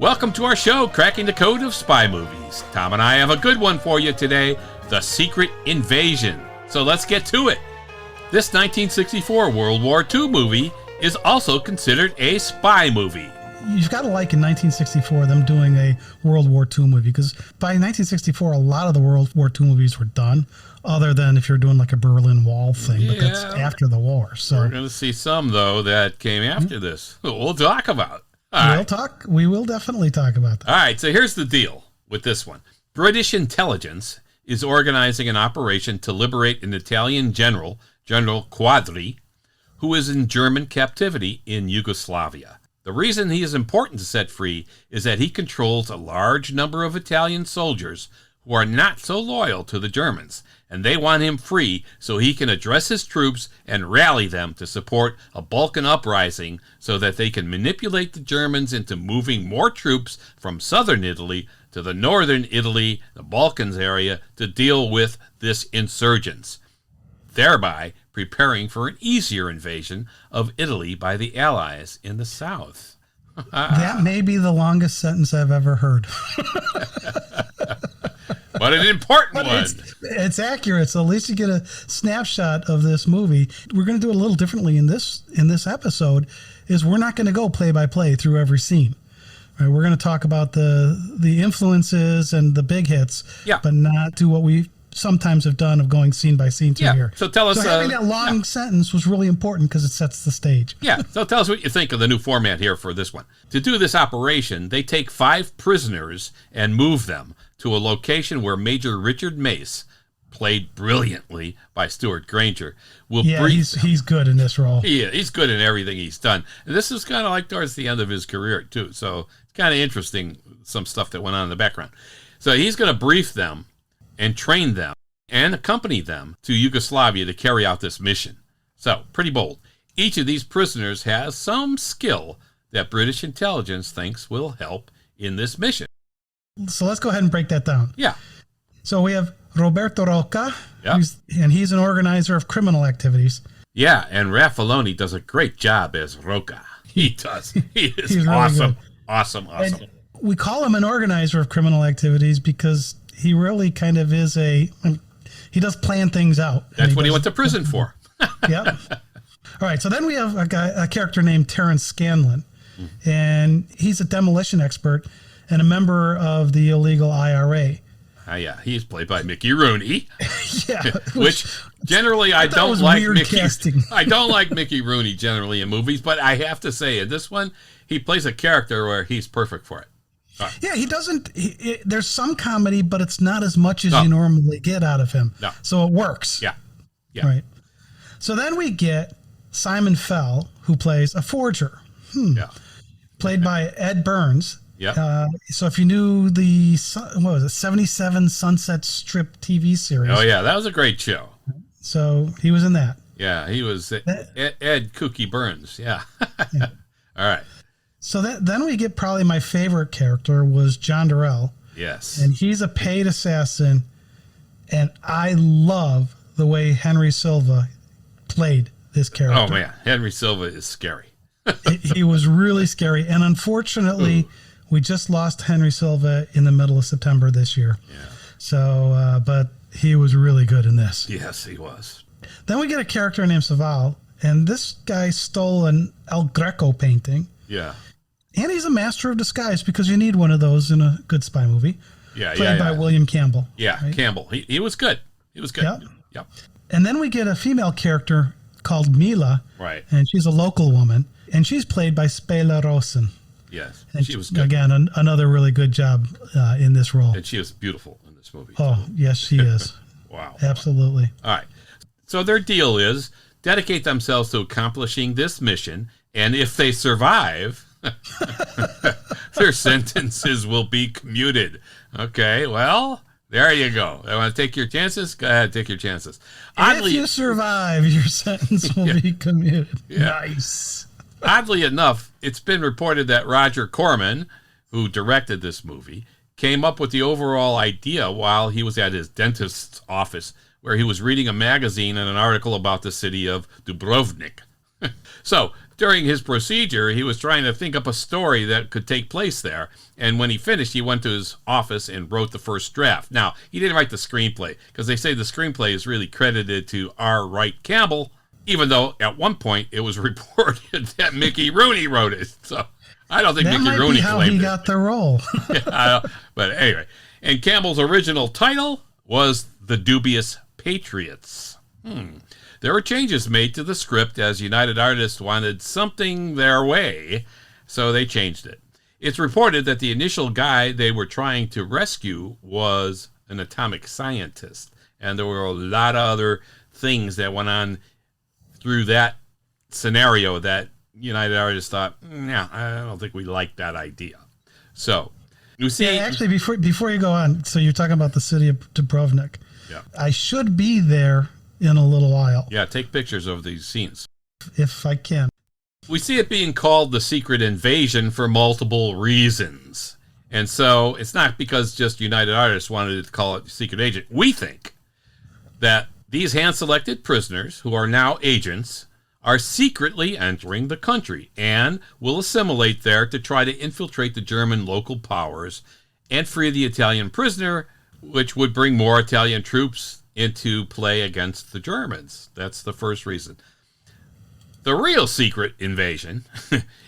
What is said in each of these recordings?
Welcome to our show, Cracking the Code of Spy Movies. Tom and I have a good one for you today, The Secret Invasion. So let's get to it. This 1964 World War II movie is also considered a spy movie. You've got to like in 1964 them doing a World War II movie, because by 1964 a lot of the World War II movies were done, other than if you're doing like a Berlin Wall thing, but that's after the war. So we're going to see some, though, that came after this. We'll talk about. We will definitely talk about that. All right, so here's the deal with this one. British intelligence is organizing an operation to liberate an Italian general, General Quadri, who is in German captivity in Yugoslavia. The reason he is important to set free is that he controls a large number of Italian soldiers who are not so loyal to the Germans, and they want him free so he can address his troops and rally them to support a Balkan uprising so that they can manipulate the Germans into moving more troops from southern Italy to the northern Italy, the Balkans area, to deal with this insurgents, thereby preparing for an easier invasion of Italy by the Allies in the south. That may be the longest sentence I've ever heard. But an important one. It's accurate, so at least you get a snapshot of this movie. We're going to do it a little differently in this episode. Is we're not going to go play by play through every scene. Right, we're going to talk about the influences and the big hits, but not do what we sometimes have done of going scene by scene through here. So tell us. So having that long sentence was really important because it sets the stage. Yeah. So tell us what you think of the new format here for this one. To do this operation, they take 5 prisoners and move them to a location where Major Richard Mace, played brilliantly by Stuart Granger, will brief them. He's good in this role. Yeah, he's good in everything he's done. And this is kind of like towards the end of his career, too. So it's kind of interesting, some stuff that went on in the background. So he's going to brief them and train them and accompany them to Yugoslavia to carry out this mission. So, pretty bold. Each of these prisoners has some skill that British intelligence thinks will help in this mission. So let's go ahead and break that down. Yeah. So we have Roberto Rocca, and he's an organizer of criminal activities. Yeah, and Raffaloni does a great job as Rocca. He does. He is He's awesome. Really Awesome. And we call him an organizer of criminal activities because he really kind of is he does plan things out. That's what he went to prison for. Yep. All right, so then we have a character named Terrence Scanlon, and he's a demolition expert and a member of the illegal IRA. Yeah, he's played by Mickey Rooney. Yeah, which generally I don't like Mickey. Casting. I don't like Mickey Rooney generally in movies, but I have to say in this one he plays a character where he's perfect for it. Yeah, he doesn't. There's some comedy, but it's not as much as you normally get out of him. No. So it works. Yeah. Right. So then we get Simon Fell, who plays a forger. Played by Ed Burns. Yeah. So if you knew the 77 Sunset Strip TV series. Oh yeah, that was a great show. So he was in that. Yeah, he was Ed Kooky Burns. Yeah. All right. So then we get probably my favorite character was John Durrell. Yes. And he's a paid assassin, and I love the way Henry Silva played this character. Oh man, Henry Silva is scary. He was really scary, and unfortunately, we just lost Henry Silva in the middle of September this year. Yeah. So, but he was really good in this. Yes, he was. Then we get a character named Saval, and this guy stole an El Greco painting. Yeah. And he's a master of disguise because you need one of those in a good spy movie. Yeah, played by William Campbell. Yeah, right? Campbell. He was good. He was good. Yep. And then we get a female character called Mila. Right. And she's a local woman, and she's played by Spela Rosen. Yes, and she was good. Again, another really good job in this role. And she was beautiful in this movie. Oh, yes, she is. Wow. Absolutely. All right. So their deal is dedicate themselves to accomplishing this mission, and if they survive, their sentences will be commuted. Okay, well, there you go. I want to take your chances? Go ahead, take your chances. If you survive, your sentence will be commuted. Yeah. Nice. Oddly enough, it's been reported that Roger Corman, who directed this movie, came up with the overall idea while he was at his dentist's office, where he was reading a magazine and an article about the city of Dubrovnik. So, during his procedure, he was trying to think up a story that could take place there. And when he finished, he went to his office and wrote the first draft. Now, he didn't write the screenplay, because they say the screenplay is really credited to R. Wright Campbell, even though at one point it was reported that Mickey Rooney wrote it. So I don't think that Mickey might Rooney be how claimed he it. got the role. But anyway, and Campbell's original title was The Dubious Patriots. There were changes made to the script as United Artists wanted something their way, so they changed it. It's reported that the initial guy they were trying to rescue was an atomic scientist, and there were a lot of other things that went on through that scenario that United Artists thought, nah, I don't think we like that idea. So, you see... Yeah, actually, before you go on, so you're talking about the city of Dubrovnik. Yeah. I should be there in a little while. Yeah, take pictures of these scenes. If I can. We see it being called the Secret Invasion for multiple reasons. And so it's not because just United Artists wanted to call it Secret Agent. We think that these hand-selected prisoners, who are now agents, are secretly entering the country and will assimilate there to try to infiltrate the German local powers and free the Italian prisoner, which would bring more Italian troops into play against the Germans. That's the first reason. The real secret invasion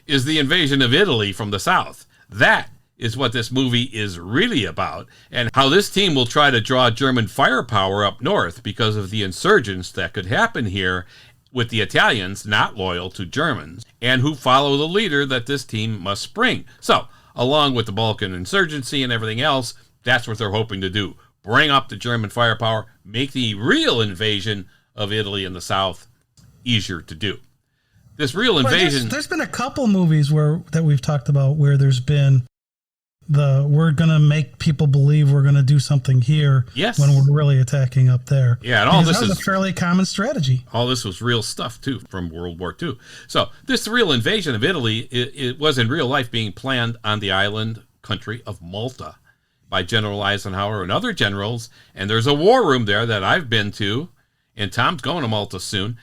is the invasion of Italy from the south. That is what this movie is really about, and how this team will try to draw German firepower up north because of the insurgents that could happen here with the Italians not loyal to Germans, and who follow the leader that this team must spring. So, along with the Balkan insurgency and everything else, that's what they're hoping to do. Bring up the German firepower, make the real invasion of Italy in the south easier to do. This real invasion... There's been a couple movies that we've talked about where there's been we're going to make people believe we're going to do something here when we're really attacking up there. Yeah, and all this is a fairly common strategy. All this was real stuff, too, from World War II. So this real invasion of Italy, it was in real life being planned on the island country of Malta by General Eisenhower and other generals, and there's a war room there that I've been to, and Tom's going to Malta soon,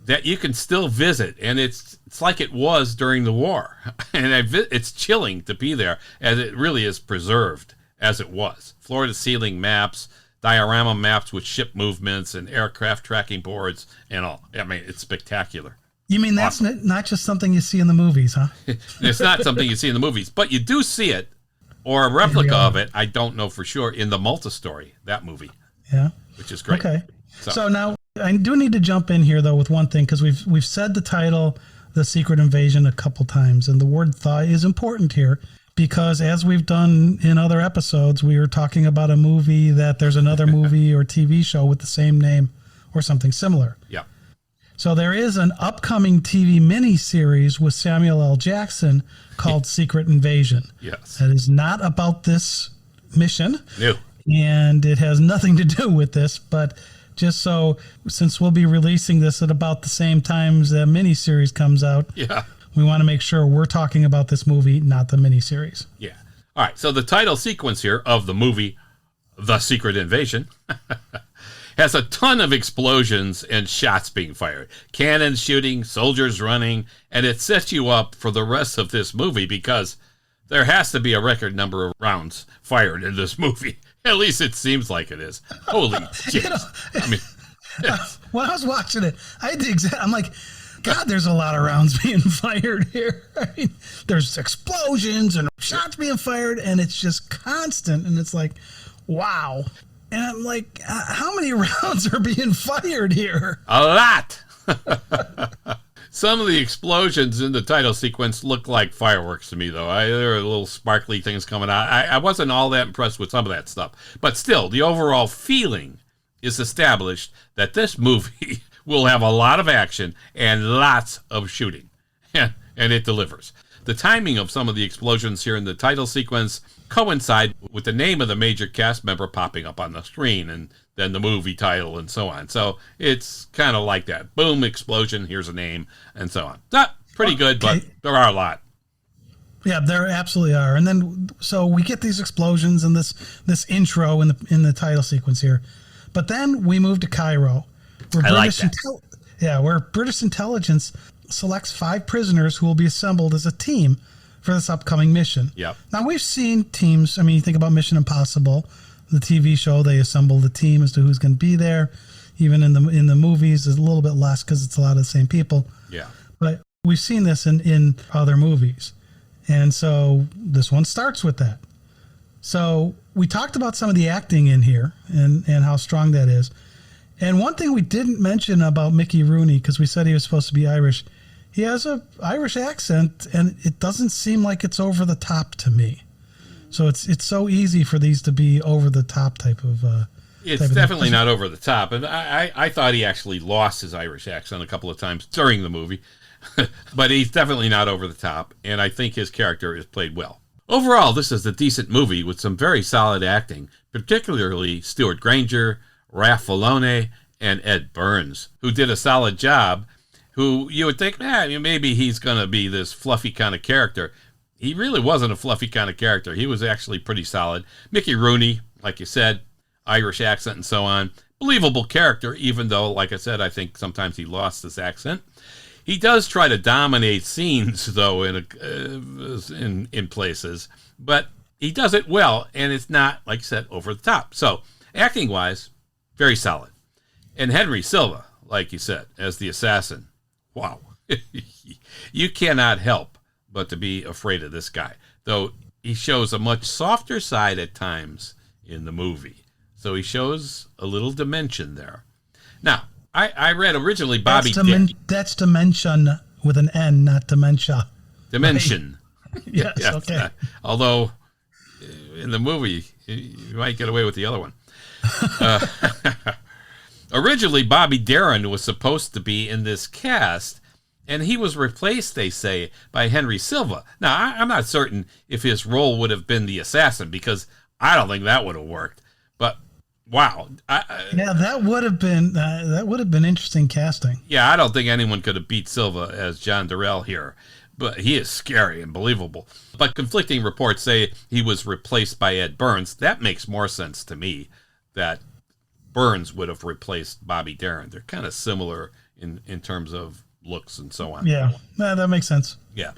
that you can still visit, and it's like it was during the war. And it's chilling to be there, as it really is preserved as it was. Floor-to-ceiling maps, diorama maps with ship movements and aircraft tracking boards and all. I mean, it's spectacular. You mean that's not just something you see in the movies, huh? It's not something you see in the movies, but you do see it, or a replica of it, I don't know for sure, in the Malta story, that movie. Yeah. Which is great. Okay. So now I do need to jump in here, though, with one thing, because we've said the title, The Secret Invasion, a couple times, and the word "thaw" is important here, because as we've done in other episodes, we were talking about a movie that there's another movie or TV show with the same name or something similar. Yeah. So there is an upcoming TV miniseries with Samuel L. Jackson called Secret Invasion. Yes. That is not about this mission. No. And it has nothing to do with this, but just so, since we'll be releasing this at about the same time as the miniseries comes out, we want to make sure we're talking about this movie, not the miniseries. Yeah. All right. So the title sequence here of the movie, The Secret Invasion, has a ton of explosions and shots being fired. Cannons shooting, soldiers running, and it sets you up for the rest of this movie because there has to be a record number of rounds fired in this movie. At least it seems like it is. Holy shit. I mean, when I was watching it, I'm like, God, there's a lot of rounds being fired here. I mean, there's explosions and shots being fired, and it's just constant. And it's like, wow. And I'm like, how many rounds are being fired here? A lot. Some of the explosions in the title sequence look like fireworks to me, though. There are little sparkly things coming out. I wasn't all that impressed with some of that stuff. But still, the overall feeling is established that this movie will have a lot of action and lots of shooting. And it delivers. The timing of some of the explosions here in the title sequence coincide with the name of the major cast member popping up on the screen, and then the movie title and so on. So it's kind of like that. Boom, explosion, here's a name, and so on. Pretty good, but there are a lot. Yeah, there absolutely are. And then, so we get these explosions and this intro in the title sequence here. But then we move to Cairo. Where British where British intelligence selects 5 prisoners who will be assembled as a team for this upcoming mission. Yep. Now, we've seen teams. I mean, you think about Mission Impossible, the TV show, they assemble the team as to who's going to be there. Even in the movies, there's a little bit less because it's a lot of the same people. Yeah. But we've seen this in other movies. And so this one starts with that. So we talked about some of the acting in here and how strong that is. And one thing we didn't mention about Mickey Rooney, because we said he was supposed to be Irish, he has an Irish accent, and it doesn't seem like it's over the top to me. So it's so easy for these to be over the top type of. It's definitely not over the top, and I thought he actually lost his Irish accent a couple of times during the movie, but he's definitely not over the top, and I think his character is played well. Overall, this is a decent movie with some very solid acting, particularly Stuart Granger, Ralph Filoni, and Ed Burns, who did a solid job. Who you would think, maybe he's going to be this fluffy kind of character. He really wasn't a fluffy kind of character. He was actually pretty solid. Mickey Rooney, like you said, Irish accent and so on. Believable character, even though, like I said, I think sometimes he lost his accent. He does try to dominate scenes, though, in places. But he does it well, and it's not, like I said, over the top. So, acting-wise, very solid. And Henry Silva, like you said, as the assassin. Wow. You cannot help but to be afraid of this guy, though he shows a much softer side at times in the movie. So he shows a little dimension there. Now, I read originally Bobby... That's dimension with an N, not dementia. Dimension. Right? Yes, okay. Although, in the movie, you might get away with the other one. Originally, Bobby Darin was supposed to be in this cast, and he was replaced, they say, by Henry Silva. Now, I'm not certain if his role would have been the assassin, because I don't think that would have worked. But wow, that would have been interesting casting. Yeah, I don't think anyone could have beat Silva as John Durrell here, but he is scary and believable. But conflicting reports say he was replaced by Ed Burns. That makes more sense to me, that Burns would have replaced Bobby Darin. They're kind of similar in terms of looks and so on. Yeah, that makes sense. Yeah.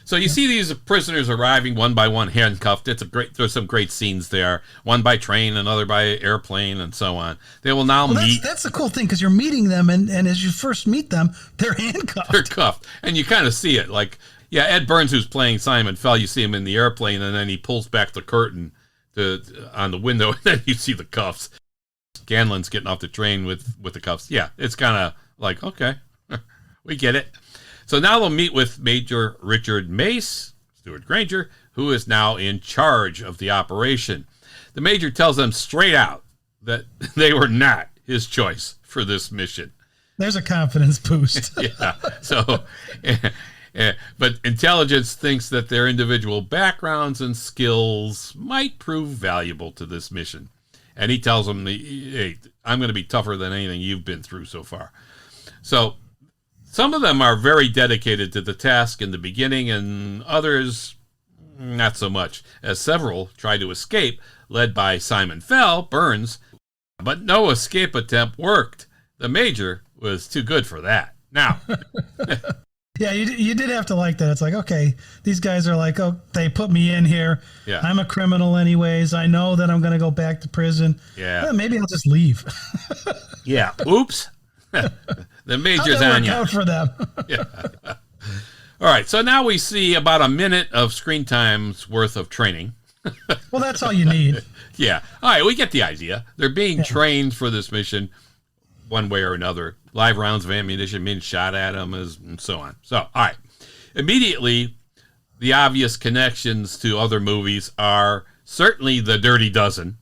So you see these prisoners arriving one by one, handcuffed. There's some great scenes there. One by train, another by airplane, and so on. They will now meet. That's the cool thing, because you're meeting them, and as you first meet them, they're handcuffed. They're cuffed, and you kind of see it. Like, yeah, Ed Burns, who's playing Simon Fell, you see him in the airplane, and then he pulls back the curtain on the window, and then you see the cuffs. Scanlon's getting off the train with the cuffs. Yeah, it's kind of like, okay, we get it. So now they'll meet with Major Richard Mace, Stuart Granger, who is now in charge of the operation. The Major tells them straight out that they were not his choice for this mission. There's a confidence boost. Yeah. So, but intelligence thinks that their individual backgrounds and skills might prove valuable to this mission. And he tells them, hey, I'm going to be tougher than anything you've been through so far. So some of them are very dedicated to the task in the beginning, and others not so much, as several try to escape, led by Simon Fell, Burns. But no escape attempt worked. The Major was too good for that. Now... Yeah, you did have to like that. It's like, okay, these guys are like, oh, they put me in here. Yeah. I'm a criminal anyways. I know that I'm going to go back to prison. Yeah. Maybe I'll just leave. Yeah. Oops. The Major's on you. Out for them. Yeah. All right. So now we see about a minute of screen time's worth of training. Well, that's all you need. Yeah. All right. We get the idea. They're being trained for this mission one way or another. Live rounds of ammunition being shot at them and so on. So, all right. Immediately, the obvious connections to other movies are certainly The Dirty Dozen.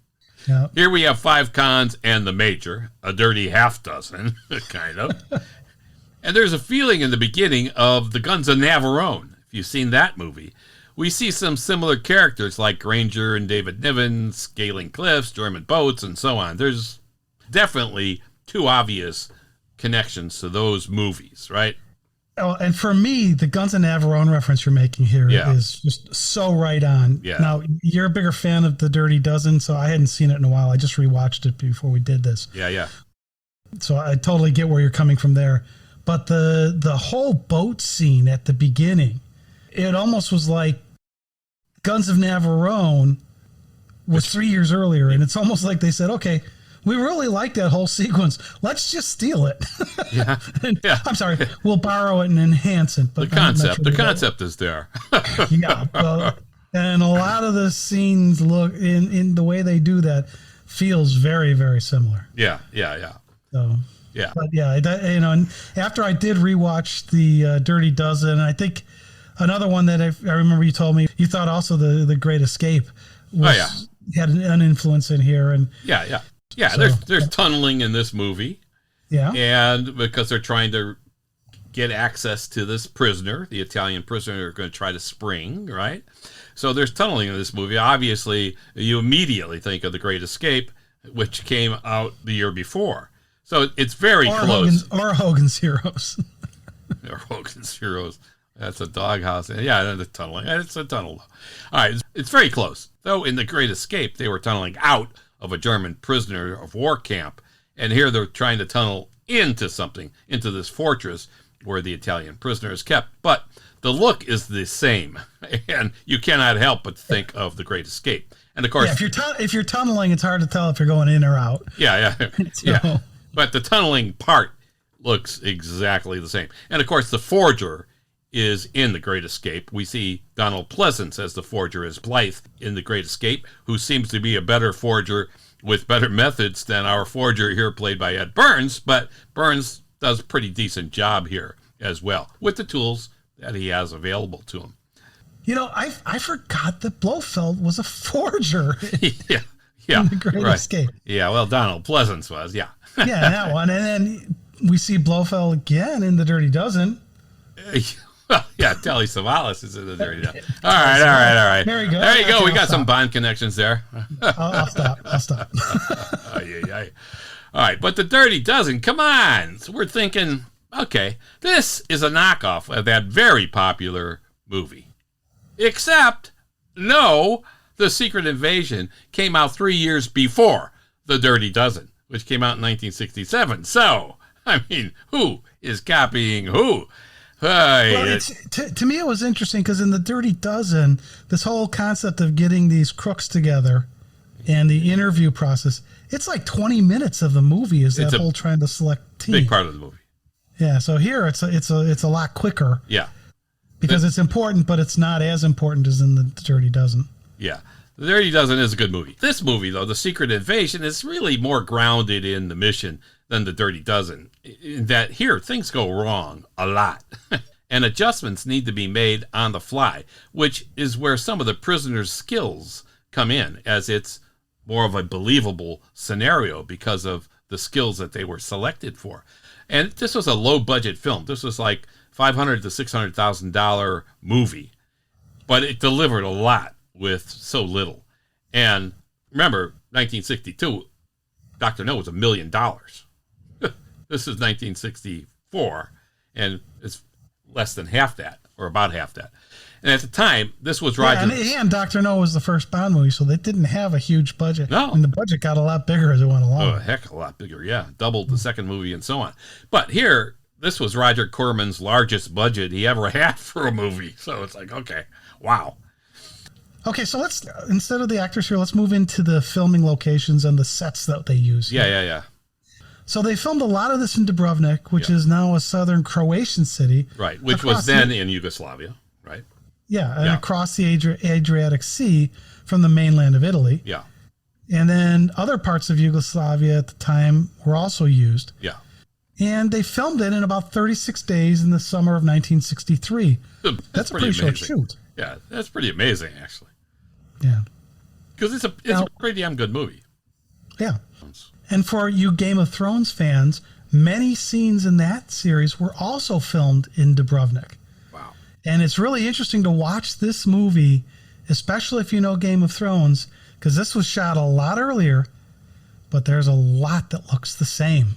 Yep. Here we have 5 cons and the Major, a dirty half dozen, kind of. And there's a feeling in the beginning of The Guns of Navarone, if you've seen that movie. We see some similar characters like Granger and David Niven, scaling cliffs, German boats, and so on. There's definitely 2 obvious connections to those movies, right? Oh, and for me, the Guns of Navarone reference you're making here is just so right on. Yeah. Now, you're a bigger fan of The Dirty Dozen, so I hadn't seen it in a while. I just rewatched it before we did this. Yeah. So I totally get where you're coming from there. But the whole boat scene at the beginning, it almost was like Guns of Navarone was 3 years earlier, and it's almost like they said, okay, we really like that whole sequence. Let's just steal it. Yeah. Yeah. I'm sorry, we'll borrow it and enhance it. But the concept is there. Yeah. Well, and a lot of the scenes look in the way they do that feels very, very similar. Yeah. So, yeah. But yeah, and after I did rewatch the Dirty Dozen, I think another one that I remember you told me you thought also the Great Escape had an influence in here. And yeah, so, there's tunneling in this movie. Yeah. And because they're trying to get access to this prisoner, the Italian prisoner they're going to try to spring, right? So there's tunneling in this movie. Obviously, you immediately think of The Great Escape, which came out the year before. So it's very close. Hogan's Heroes. Or Hogan's Heroes. That's a doghouse. Yeah, the tunneling. It's a tunnel. All right, it's very close. Though in The Great Escape, they were tunneling out of a German prisoner of war camp. And here they're trying to tunnel into something, into this fortress where the Italian prisoner is kept. But the look is the same. And you cannot help but think of The Great Escape. And of course, if you're tunneling, it's hard to tell if you're going in or out. Yeah. Yeah. But the tunneling part looks exactly the same. And of course, the forger is in The Great Escape. We see Donald Pleasance as the forger as Blythe in The Great Escape, who seems to be a better forger with better methods than our forger here played by Ed Burns, but Burns does a pretty decent job here as well with the tools that he has available to him. You know, I forgot that Blofeld was a forger. Yeah. In The Great Escape. Yeah, well, Donald Pleasance was, yeah. Yeah, that one. And then we see Blofeld again in The Dirty Dozen. Yeah, Telly Savalas is in The Dirty Dozen. All right. There you go. There you go. We got some Bond connections there. I'll stop. All right, but The Dirty Dozen, come on. So we're thinking, okay, this is a knockoff of that very popular movie. Except, no, The Secret Invasion came out 3 years before The Dirty Dozen, which came out in 1967. So, I mean, who is copying who? Well, to me, it was interesting because in The Dirty Dozen, this whole concept of getting these crooks together and the interview process, it's like 20 minutes of the movie is that whole trying to select team. Big part of the movie. Yeah, so here it's a lot quicker. Yeah. Because it's important, but it's not as important as in The Dirty Dozen. Yeah. The Dirty Dozen is a good movie. This movie, though, The Secret Invasion, is really more grounded in the mission than The Dirty Dozen. In that here, things go wrong a lot. And adjustments need to be made on the fly, which is where some of the prisoner's skills come in, as it's more of a believable scenario because of the skills that they were selected for. And this was a low-budget film. This was like $500,000 to $600,000 movie. But it delivered a lot with so little. And remember, 1962, Dr. No was $1 million. This is 1964, and it's less than half that, or about half that. And at the time, this was Roger. Yeah, and Dr. No was the first Bond movie, so they didn't have a huge budget. No. And the budget got a lot bigger as it went along. Oh, a heck of a lot bigger, yeah. Doubled the second movie and so on. But here, this was Roger Corman's largest budget he ever had for a movie. So it's like, okay, wow. Okay, so let's, instead of the actors here, let's move into the filming locations and the sets that they use. Yeah. So they filmed a lot of this in Dubrovnik, which is now a southern Croatian city. Right, which was then in Yugoslavia, right? Yeah, and across the Adriatic Sea from the mainland of Italy. Yeah. And then other parts of Yugoslavia at the time were also used. Yeah. And they filmed it in about 36 days in the summer of 1963. That's a pretty short shoot. Yeah, that's pretty amazing, actually. Yeah. Because it's a pretty damn good movie. Yeah. And for you Game of Thrones fans, many scenes in that series were also filmed in Dubrovnik. Wow. And it's really interesting to watch this movie, especially if you know Game of Thrones, because this was shot a lot earlier, but there's a lot that looks the same.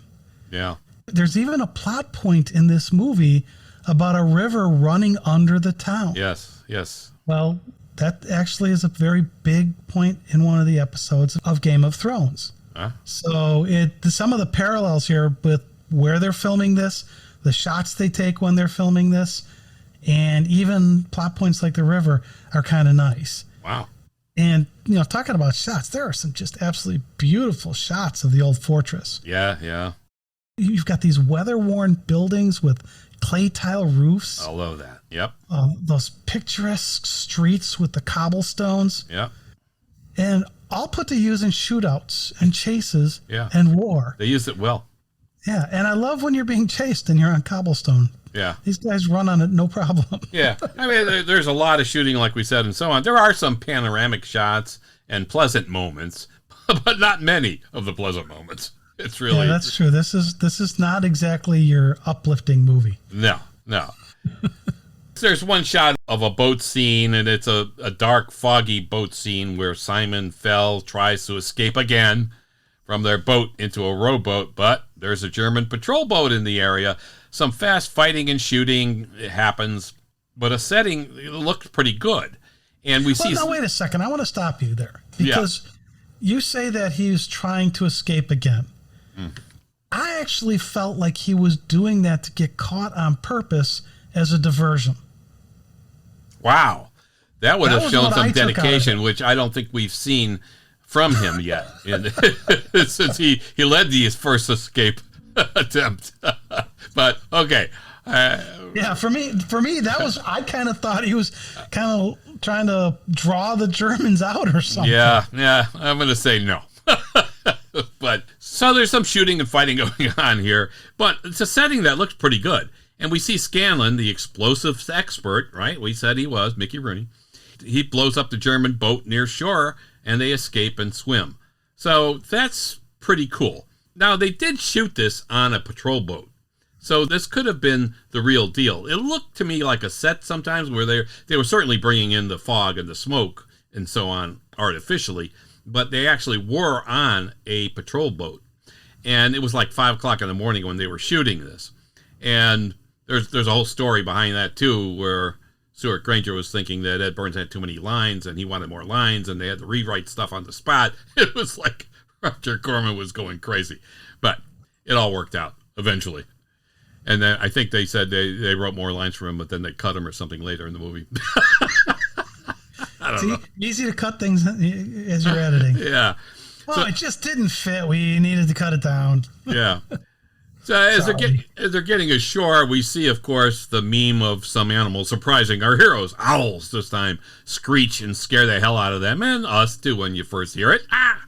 Yeah. There's even a plot point in this movie about a river running under the town. Yes. Well, that actually is a very big point in one of the episodes of Game of Thrones. Huh? So some of the parallels here with where they're filming this, the shots they take when they're filming this, and even plot points like the river are kind of nice. Wow. And, talking about shots, there are some just absolutely beautiful shots of the old fortress. Yeah. You've got these weather-worn buildings with clay tile roofs. I love that. Yep. Those picturesque streets with the cobblestones. Yep. And all put to use in shootouts and chases and war. They used it well. Yeah, and I love when you're being chased and you're on cobblestone. Yeah. These guys run on it, no problem. Yeah. I mean, there's a lot of shooting, like we said, and so on. There are some panoramic shots and pleasant moments, but not many of the pleasant moments. It's really... Yeah, that's true. This is not exactly your uplifting movie. No. There's one shot of a boat scene, and it's a dark, foggy boat scene where Simon Fell tries to escape again from their boat into a rowboat, but there's a German patrol boat in the area. Some fast fighting and shooting happens, but a setting looked pretty good. And we see... Now, wait a second. I want to stop you there. Because you say that he's trying to escape again. I actually felt like he was doing that to get caught on purpose as a diversion. Wow. That would have shown some dedication, it. which I don't think we've seen from him yet. Since he led the first escape attempt. But okay. For me, that was, I kind of thought he was kind of trying to draw the Germans out or something. Yeah, I'm going to say no. But so there's some shooting and fighting going on here, but it's a setting that looks pretty good. And we see Scanlon, the explosives expert, right? We said he was, Mickey Rooney. He blows up the German boat near shore, and they escape and swim. So that's pretty cool. Now, they did shoot this on a patrol boat. So this could have been the real deal. It looked to me like a set sometimes where they were certainly bringing in the fog and the smoke and so on artificially, but they actually were on a patrol boat. And it was like 5 o'clock in the morning when they were shooting this. And there's a whole story behind that, too, where Stuart Granger was thinking that Ed Burns had too many lines and he wanted more lines, and they had to rewrite stuff on the spot. It was like Roger Corman was going crazy. But it all worked out eventually. And then I think they said they wrote more lines for him, but then they cut him or something later in the movie. I don't know. Easy to cut things as you're editing. Yeah. Well, it just didn't fit. We needed to cut it down. Yeah. So as they're getting ashore, we see, of course, the meme of some animals surprising our heroes. Owls this time screech and scare the hell out of them, and us too when you first hear it. Ah!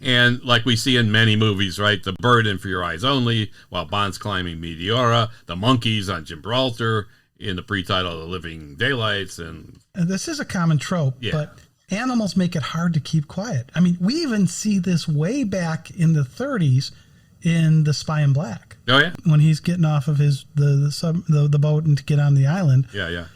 And like we see in many movies, right? The bird in For Your Eyes Only, while Bond's climbing Meteora, the monkeys on Gibraltar, in the pre-title The Living Daylights. And this is a common trope, but animals make it hard to keep quiet. I mean, we even see this way back in the 30s in The Spy in Black. Oh, yeah? When he's getting off of the boat and to get on the island. Yeah.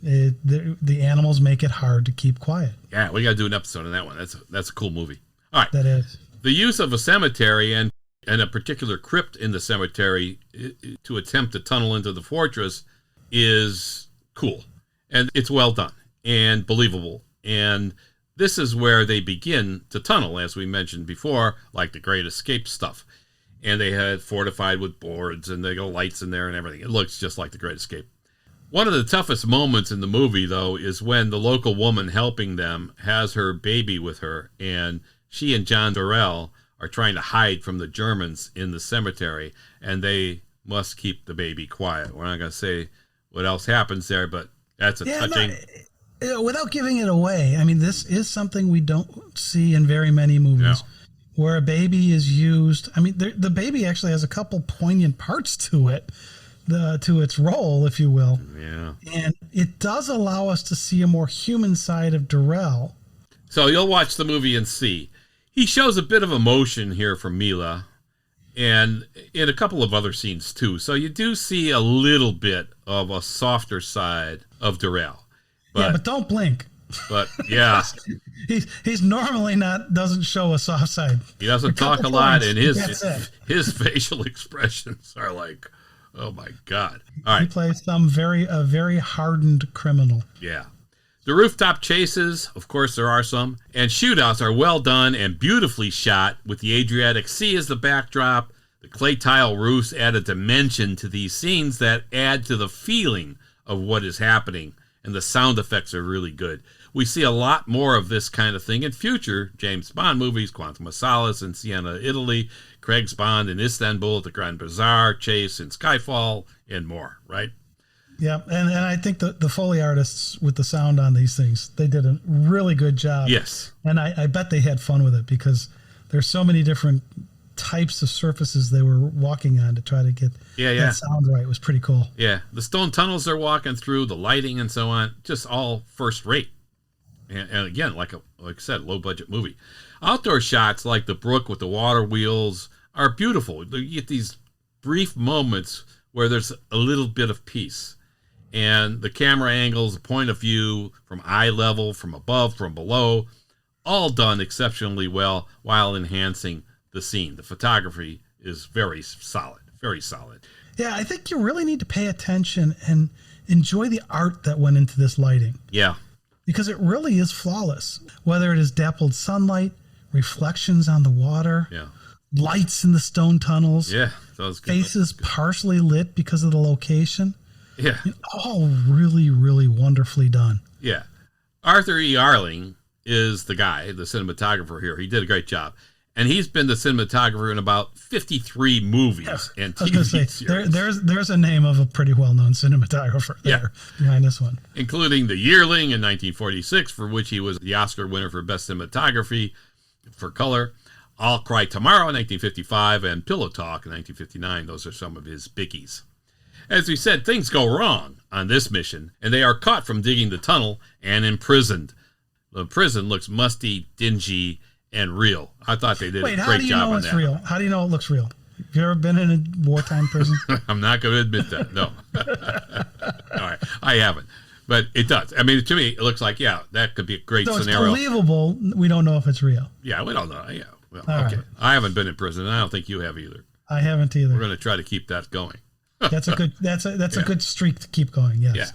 The animals make it hard to keep quiet. Yeah, we got to do an episode on that one. That's a cool movie. All right. That is. The use of a cemetery and a particular crypt in the cemetery to attempt to tunnel into the fortress is cool. And it's well done and believable. And this is where they begin to tunnel, as we mentioned before, like the Great Escape stuff. And they had fortified with boards, and they got lights in there and everything. It looks just like the Great Escape. One of the toughest moments in the movie, though, is when the local woman helping them has her baby with her, and she and John Durrell are trying to hide from the Germans in the cemetery, and they must keep the baby quiet. We're not going to say what else happens there, but that's a touching... Without giving it away, I mean, this is something we don't see in very many movies where a baby is used. I mean, the baby actually has a couple poignant parts to it, to its role, if you will. Yeah. And it does allow us to see a more human side of Durrell. So you'll watch the movie and see. He shows a bit of emotion here from Mila, and in a couple of other scenes too. So you do see a little bit of a softer side of Durrell. But don't blink. But yeah, he's normally doesn't show a soft side. He doesn't talk a lot, and his facial expressions are like, oh my God! All right, he plays a very hardened criminal. Yeah. The rooftop chases, of course, there are some, and shootouts are well done and beautifully shot with the Adriatic Sea as the backdrop, The clay tile roofs add a dimension to these scenes that add to the feeling of what is happening, and the sound effects are really good. We see a lot more of this kind of thing in future James Bond movies, Quantum of Solace in Siena, Italy, Craig's Bond in Istanbul, The Grand Bazaar, Chase in Skyfall, and more, right? Yeah, and I think the Foley artists with the sound on these things, they did a really good job. Yes. And I bet they had fun with it because there's so many different types of surfaces they were walking on to try to get that sound right. It was pretty cool. Yeah, the stone tunnels they're walking through, the lighting and so on, just all first rate. And again, like I said, low budget movie. Outdoor shots like the brook with the water wheels are beautiful. You get these brief moments where there's a little bit of peace. And the camera angles, the point of view from eye level, from above, from below, all done exceptionally well while enhancing the scene. The photography is very solid, very solid. Yeah, I think you really need to pay attention and enjoy the art that went into this lighting. Yeah. Because it really is flawless. Whether it is dappled sunlight, reflections on the water, lights in the stone tunnels, faces partially lit because of the location. Yeah. All really, really wonderfully done. Yeah. Arthur E. Arling is the guy, the cinematographer here. He did a great job. And he's been the cinematographer in about 53 movies and TV series. There's a name of a pretty well-known cinematographer there behind this one. Including The Yearling in 1946, for which he was the Oscar winner for Best Cinematography for Color. I'll Cry Tomorrow in 1955 and Pillow Talk in 1959. Those are some of his biggies. As we said, things go wrong on this mission, and they are caught from digging the tunnel and imprisoned. The prison looks musty, dingy, and real. I thought they did a great job on that. Wait, how do you know it's real? How do you know it looks real? Have you ever been in a wartime prison? I'm not going to admit that, no. All right, I haven't. But it does. I mean, to me, it looks like, that could be a great scenario. It's believable. We don't know if it's real. Yeah, we don't know. Yeah, well, okay. Right. I haven't been in prison, and I don't think you have either. I haven't either. We're going to try to keep that going. That's a good streak to keep going, yes. Yeah.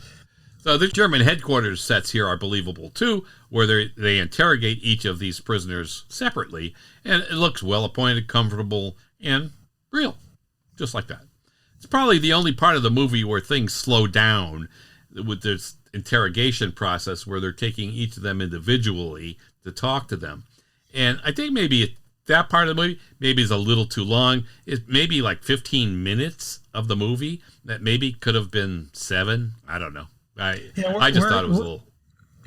So the German headquarters sets here are believable too, where they interrogate each of these prisoners separately, and it looks well appointed, comfortable, and real, just like that. It's probably the only part of the movie where things slow down with this interrogation process, where they're taking each of them individually to talk to them. And I think maybe that part of the movie maybe is a little too long. It's maybe like 15 minutes of the movie that maybe could have been 7. I don't know. I just thought it was a little.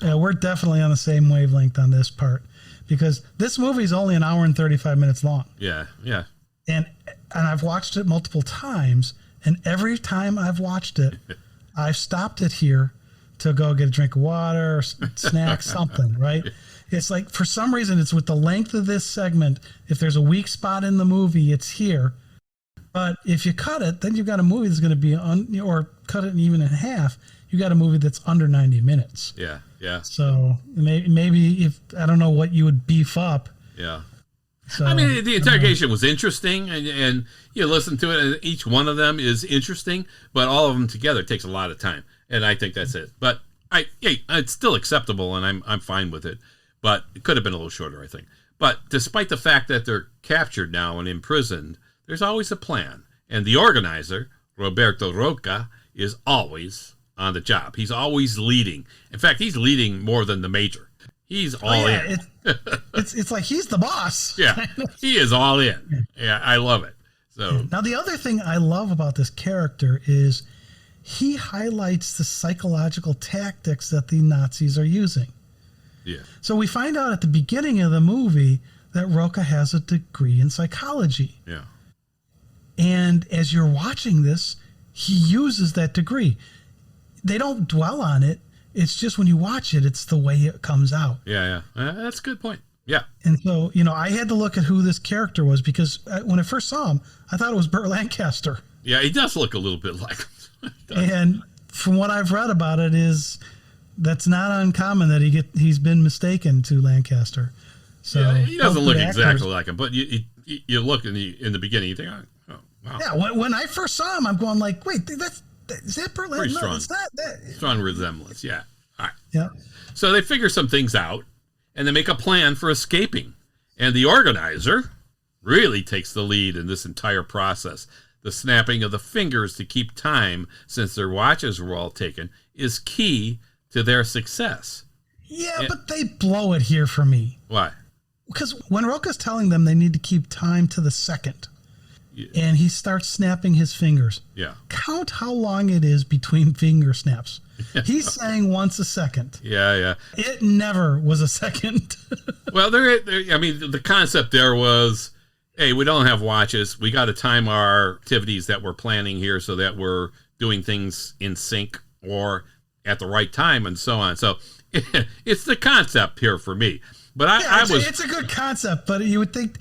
Yeah, we're definitely on the same wavelength on this part, because this movie is only an hour and 35 minutes long. Yeah. And I've watched it multiple times, and every time I've watched it, I've stopped it here to go get a drink of water, or snack, something, right? It's like, for some reason, it's with the length of this segment. If there's a weak spot in the movie, it's here. But if you cut it, then you've got a movie that's going to be or cut it even in half. You got a movie that's under 90 minutes. Yeah. So maybe if, I don't know what you would beef up. Yeah. So, I mean, the interrogation was interesting, and you listen to it, and each one of them is interesting, but all of them together takes a lot of time, and I think that's it. But it's still acceptable, and I'm fine with it. But it could have been a little shorter, I think. But despite the fact that they're captured now and imprisoned, there's always a plan, and the organizer, Roberto Roca, is always on the job. He's always leading. In fact, he's leading more than the major. He's all in. It's like he's the boss. Yeah, he is all in. Yeah, I love it. So now the other thing I love about this character is he highlights the psychological tactics that the Nazis are using. Yeah. So we find out at the beginning of the movie that Roca has a degree in psychology. Yeah. And as you're watching this, he uses that degree. They don't dwell on it. It's just when you watch it, it's the way it comes out. Yeah. That's a good point. Yeah. And so, I had to look at who this character was, because when I first saw him, I thought it was Burt Lancaster. Yeah, he does look a little bit like him. And from what I've read about it that's not uncommon that he's been mistaken to Lancaster. So yeah, he doesn't look exactly like him, but you look in the beginning, you think, oh, wow. Yeah, when I first saw him, I'm going like, wait, is that Burt Lancaster? Pretty strong. No, it's not that. Strong resemblance, yeah. All right. Yeah. So they figure some things out, and they make a plan for escaping. And the organizer, really takes the lead in this entire process. The snapping of the fingers to keep time, since their watches were all taken, is key to their success. Yeah, but they blow it here for me. Why? Because when Roka's telling them they need to keep time to the second, and he starts snapping his fingers. Yeah. Count how long it is between finger snaps. He's saying once a second. Yeah. It never was a second. Well, the concept there was, hey, we don't have watches. We got to time our activities that we're planning here so that we're doing things in sync or at the right time and so on. So it's the concept here for me. But it's a good concept, but you would think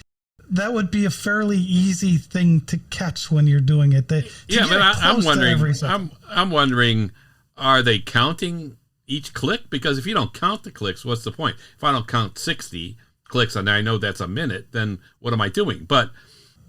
that would be a fairly easy thing to catch when you're doing it. I'm wondering, are they counting each click? Because if you don't count the clicks, what's the point? If I don't count 60 clicks and I know that's a minute, then what am I doing? But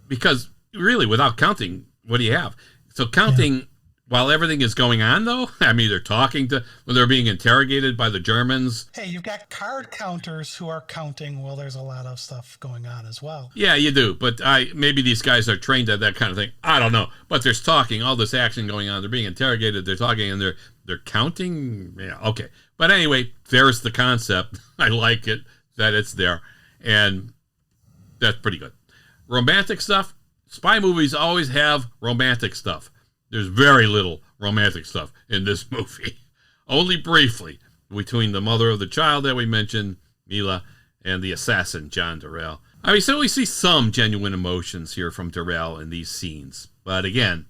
because really, without counting, what do you have? So counting while everything is going on, though, I mean, when they're being interrogated by the Germans. Hey, you've got card counters who are counting while there's a lot of stuff going on as well. Yeah, you do. But maybe these guys are trained at that kind of thing. I don't know. But there's talking, all this action going on. They're being interrogated. They're talking, and they're counting. Yeah, okay. But anyway, there's the concept. I like it that it's there, and that's pretty good. Romantic stuff. Spy movies always have romantic stuff. There's very little romantic stuff in this movie. Only briefly between the mother of the child that we mentioned, Mila, and the assassin, John Durrell. I mean, so we see some genuine emotions here from Durrell in these scenes. But again,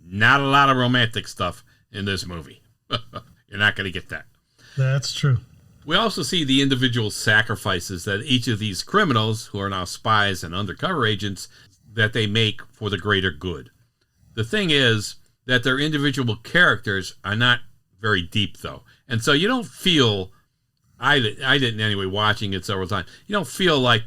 not a lot of romantic stuff in this movie. You're not going to get that. That's true. We also see the individual sacrifices that each of these criminals, who are now spies and undercover agents, that they make for the greater good. The thing is that their individual characters are not very deep, though. And so you don't feel, I didn't anyway, watching it several times, you don't feel like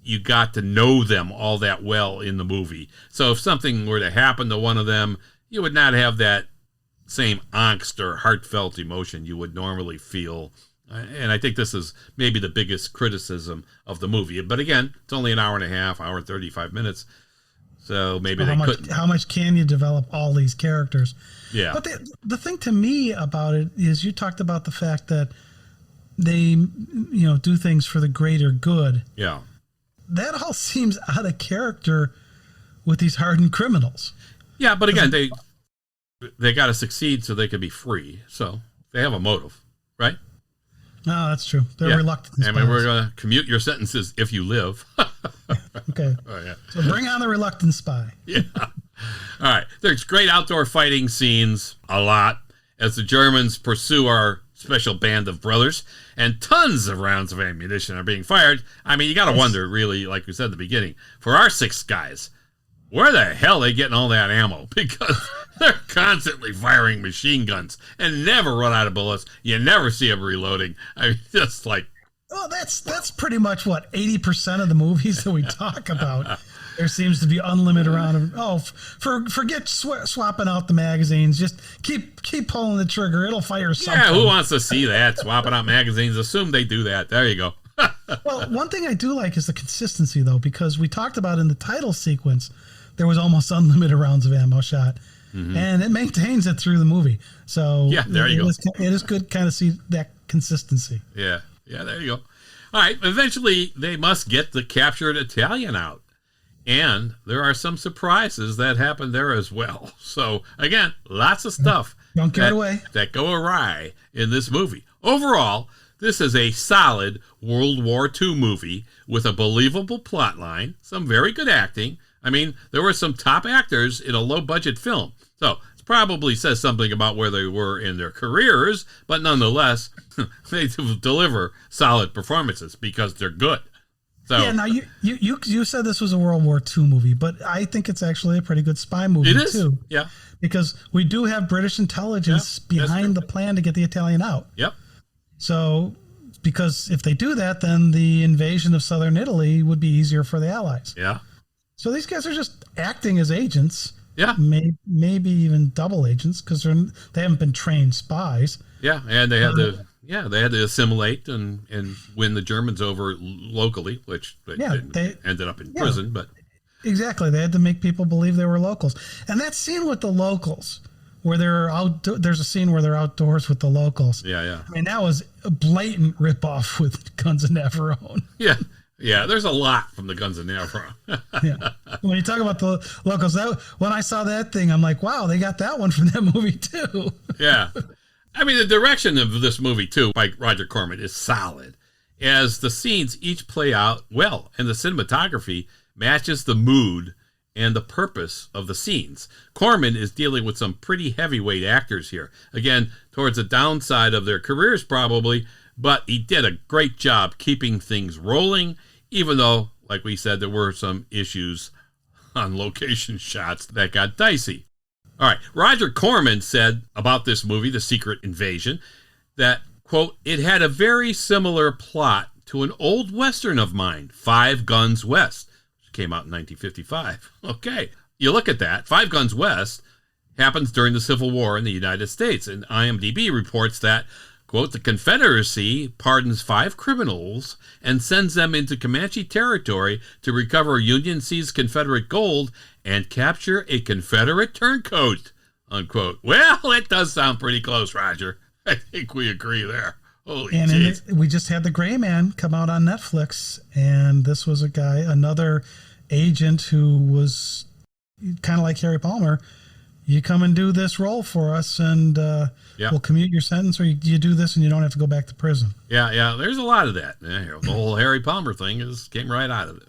you got to know them all that well in the movie. So if something were to happen to one of them, you would not have that same angst or heartfelt emotion you would normally feel. And I think this is maybe the biggest criticism of the movie. But again, it's only an hour and a half, hour and 35 minutes. So maybe couldn't. How much can you develop all these characters? Yeah. But the thing to me about it is you talked about the fact that they, do things for the greater good. Yeah. That all seems out of character with these hardened criminals. Yeah, but again, they got to succeed so they can be free. So they have a motive, right? No, that's true. They're reluctant. I mean, we're going to commute your sentences if you live. Okay. Oh, yeah. So bring on the reluctant spy. Yeah. All right. There's great outdoor fighting scenes, a lot, as the Germans pursue our special band of brothers, and tons of rounds of ammunition are being fired. I mean, you got to wonder, really, like we said at the beginning, for our 6 guys, where the hell are they getting all that ammo? Because they're constantly firing machine guns and never run out of bullets. You never see them reloading. I mean, just like... Well, that's pretty much what 80% of the movies that we talk about. There seems to be unlimited round of forget swapping out the magazines. Just keep pulling the trigger. It'll fire something. Yeah, who wants to see that? Swapping out magazines. Assume they do that. There you go. Well, one thing I do like is the consistency, though, because we talked about in the title sequence, there was almost unlimited rounds of ammo shot, and it maintains it through the movie. So yeah, there you go. It is good kind of see that consistency. Yeah, there you go. All right, eventually they must get the captured Italian out. And there are some surprises that happen there as well. So, again, lots of stuff Don't give it away. that go awry in this movie. Overall, this is a solid World War II movie with a believable plot line, some very good acting. I mean, there were some top actors in a low-budget film. So, it probably says something about where they were in their careers, but nonetheless, they deliver solid performances because they're good. So, yeah, now you said this was a World War II movie, but I think it's actually a pretty good spy movie, too. Yeah. Because we do have British intelligence behind the plan to get the Italian out. Yep. So, because if they do that, then the invasion of southern Italy would be easier for the Allies. Yeah. So these guys are just acting as agents. Yeah. Maybe even double agents because they haven't been trained spies. Yeah, and they have Yeah, they had to assimilate and win the Germans over locally, which they ended up in prison. But exactly, they had to make people believe they were locals. And that scene with the locals, where there's a scene where they're outdoors with the locals. Yeah. I mean, that was a blatant ripoff with Guns of Navarone. Yeah. There's a lot from the Guns of Navarone. Yeah. When you talk about the locals, when I saw that thing, I'm like, wow, they got that one from that movie too. Yeah. I mean, the direction of this movie, too, by Roger Corman is solid, as the scenes each play out well, and the cinematography matches the mood and the purpose of the scenes. Corman is dealing with some pretty heavyweight actors here. Again, towards the downside of their careers, probably, but he did a great job keeping things rolling, even though, like we said, there were some issues on location shots that got dicey. All right, Roger Corman said about this movie, The Secret Invasion, that, quote, it had a very similar plot to an old Western of mine, Five Guns West, which came out in 1955. Okay, you look at that. Five Guns West happens during the Civil War in the United States, and IMDb reports that, quote, the Confederacy pardons 5 criminals and sends them into Comanche territory to recover Union-seized Confederate gold and capture a Confederate turncoat, unquote. Well, it does sound pretty close, Roger. I think we agree there. Holy jeez. We just had The Gray Man come out on Netflix, and this was another agent who was kind of like Harry Palmer. You come and do this role for us, and we'll commute your sentence, or you do this and you don't have to go back to prison. Yeah, there's a lot of that. The whole Harry Palmer thing came right out of it.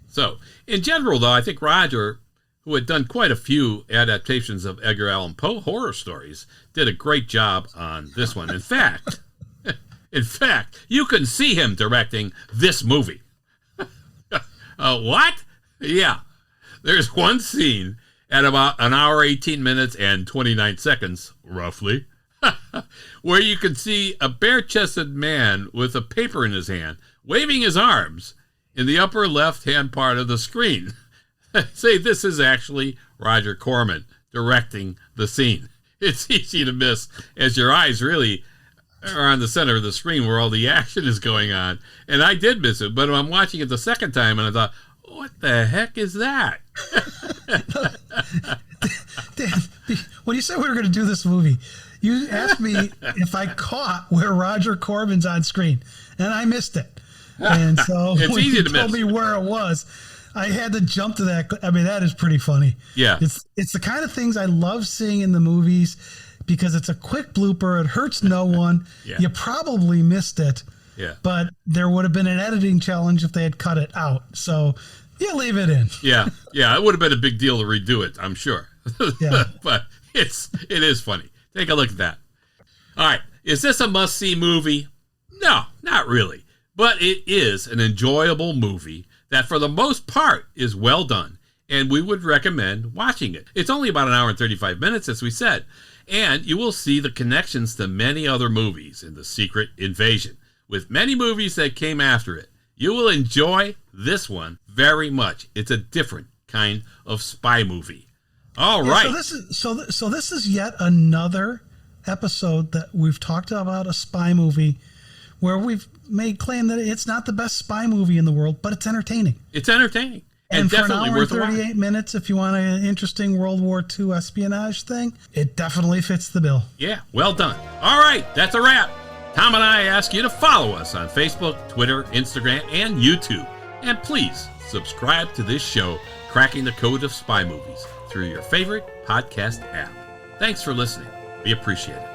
So, in general, though, I think Roger, who had done quite a few adaptations of Edgar Allan Poe horror stories, did a great job on this one. In fact, you can see him directing this movie. What? Yeah. There's one scene at about an hour, 18 minutes, and 29 seconds, roughly, where you can see a bare-chested man with a paper in his hand, waving his arms in the upper left-hand part of the screen. Say this is actually Roger Corman directing the scene. It's easy to miss, as your eyes really are on the center of the screen where all the action is going on. And I did miss it, but I'm watching it the second time, and I thought, what the heck is that? Dan, when you said we were going to do this movie, you asked me if I caught where Roger Corman's on screen, and I missed it. And so it's when easy you to told miss. me where it was, I had to jump to that. I mean, that is pretty funny. Yeah. It's the kind of things I love seeing in the movies because it's a quick blooper. It hurts no one. Yeah. You probably missed it. Yeah. But there would have been an editing challenge if they had cut it out. So you leave it in. Yeah. It would have been a big deal to redo it, I'm sure. Yeah. But it is funny. Take a look at that. All right. Is this a must-see movie? No, not really. But it is an enjoyable movie that for the most part is well done, and we would recommend watching it. It's only about an hour and 35 minutes, as we said, and you will see the connections to many other movies in The Secret Invasion, with many movies that came after it. You will enjoy this one very much. It's a different kind of spy movie. All right. So this is yet another episode that we've talked about a spy movie where we've made claim that it's not the best spy movie in the world, but it's entertaining. It's entertaining. And for definitely an hour worth and 38 minutes, if you want an interesting World War II espionage thing, it definitely fits the bill. Yeah, well done. All right, that's a wrap. Tom and I ask you to follow us on Facebook, Twitter, Instagram, and YouTube. And please subscribe to this show, Cracking the Code of Spy Movies, through your favorite podcast app. Thanks for listening. We appreciate it.